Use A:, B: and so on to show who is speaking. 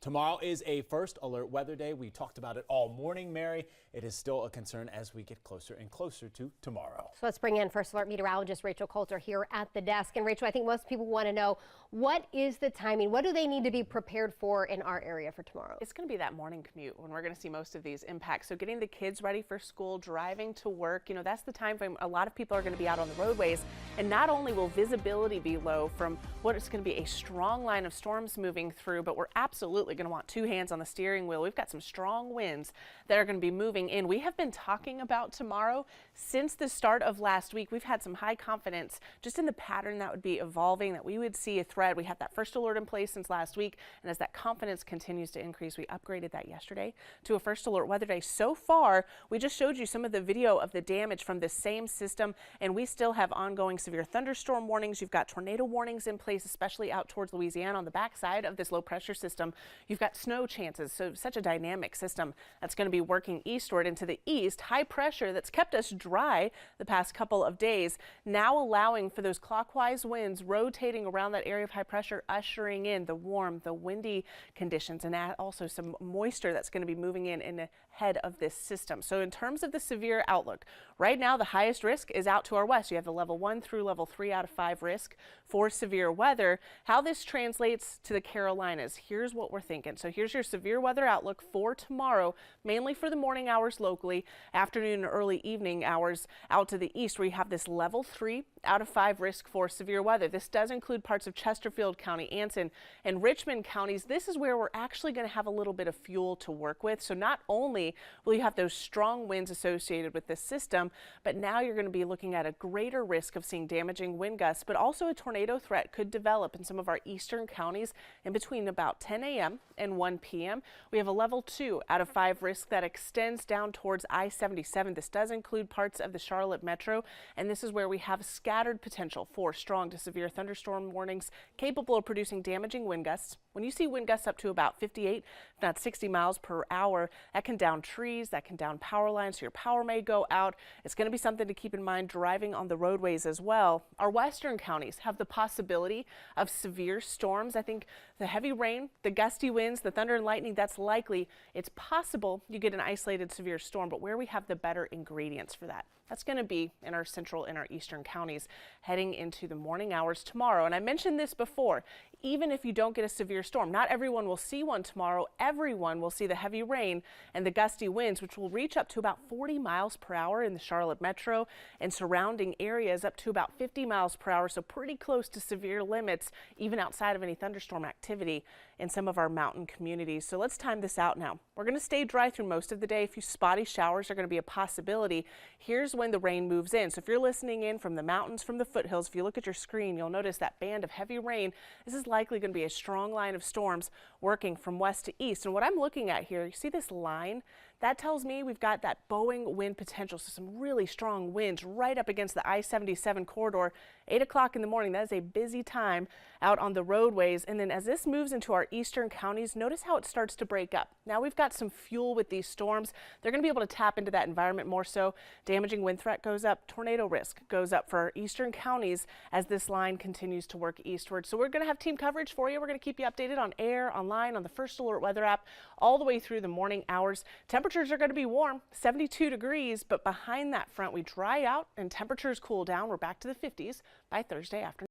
A: Tomorrow is a first alert weather day. We talked about it all morning, Mary. It is still a concern as we get closer and closer to tomorrow.
B: So let's bring in first alert meteorologist Rachel Coulter here at the desk. And Rachel, I think most people want to know, what is the timing? What do they need to be prepared for in our area for tomorrow?
C: It's going to be that morning commute when we're going to see most of these impacts. So getting the kids ready for school, driving to work, that's the time frame a lot of people are going to be out on the roadways. And not only will visibility be low from what is going to be a strong line of storms moving through, but we're absolutely going to want two hands on the steering wheel. We've got some strong winds that are going to be moving in. We have been talking about tomorrow since the start of last week. We've had some high confidence just in the pattern that would be evolving, that we would see a thread. We had that first alert in place since last week, and as that confidence continues to increase, we upgraded that yesterday to a first alert weather day. So far, we just showed you some of the video of the damage from this same system, and we still have ongoing severe thunderstorm warnings. You've got tornado warnings in place, especially out towards Louisiana on the backside of this low pressure system. You've got snow chances, so such a dynamic system that's going to be working eastward into the east. High pressure that's kept us dry the past couple of days, now allowing for those clockwise winds rotating around that area of high pressure, ushering in the warm, the windy conditions, and also some moisture that's going to be moving in ahead of this system. So in terms of the severe outlook, right now the highest risk is out to our west. You have the level 1 through level 3 out of 5 risk for severe weather. How this translates to the Carolinas, here's what we're thinking. So here's your severe weather outlook for tomorrow, mainly for the morning hours locally, afternoon and early evening hours out to the east, where you have this level 3 out of 5 risk for severe weather. This does include parts of Chesterfield County, Anson, and Richmond counties. This is where we're actually going to have a little bit of fuel to work with. So not only will you have those strong winds associated with this system, but now you're going to be looking at a greater risk of seeing damaging wind gusts, but also a tornado threat could develop in some of our eastern counties in between about 10 a.m. and 1 p.m. We have a level 2 out of 5 risk that extends down towards I-77. This does include parts of the Charlotte metro, and this is where we have scattered potential for strong to severe thunderstorm warnings capable of producing damaging wind gusts. When you see wind gusts up to about 58, if not 60 miles per hour, that can down trees, that can down power lines, so your power may go out. It's going to be something to keep in mind driving on the roadways as well. Our western counties have the possibility of severe storms. I think the heavy rain, the gusty winds, the thunder and lightning, that's likely. It's possible you get an isolated severe storm, but where we have the better ingredients for that, that's going to be in our central and our eastern counties heading into the morning hours tomorrow. And I mentioned this before, even if you don't get a severe storm, not everyone will see one tomorrow. Everyone will see the heavy rain and the gusty winds, which will reach up to about 40 miles per hour in the Charlotte metro and surrounding areas, up to about 50 miles per hour. So pretty close to severe limits, even outside of any thunderstorm activity in some of our mountain communities. So let's time this out now. We're going to stay dry through most of the day. A few spotty showers are going to be a possibility. Here's when the rain moves in. So if you're listening in from the mountains, from the foothills, if you look at your screen, you'll notice that band of heavy rain. This is likely going to be a strong line of storms working from west to east. And what I'm looking at here, you see this line? That tells me we've got that bowing wind potential, so some really strong winds right up against the I-77 corridor. 8 o'clock in the morning, that is a busy time out on the roadways. And then as this moves into our eastern counties, notice how it starts to break up. Now we've got some fuel with these storms. They're going to be able to tap into that environment more so. Damaging wind threat goes up, tornado risk goes up for our eastern counties as this line continues to work eastward. So we're going to have team coverage for you. We're going to keep you updated on air, online, on the First Alert Weather app, all the way through the morning hours. Temperatures are going to be warm, 72 degrees, but behind that front we dry out and temperatures cool down. We're back to the 50s by Thursday afternoon.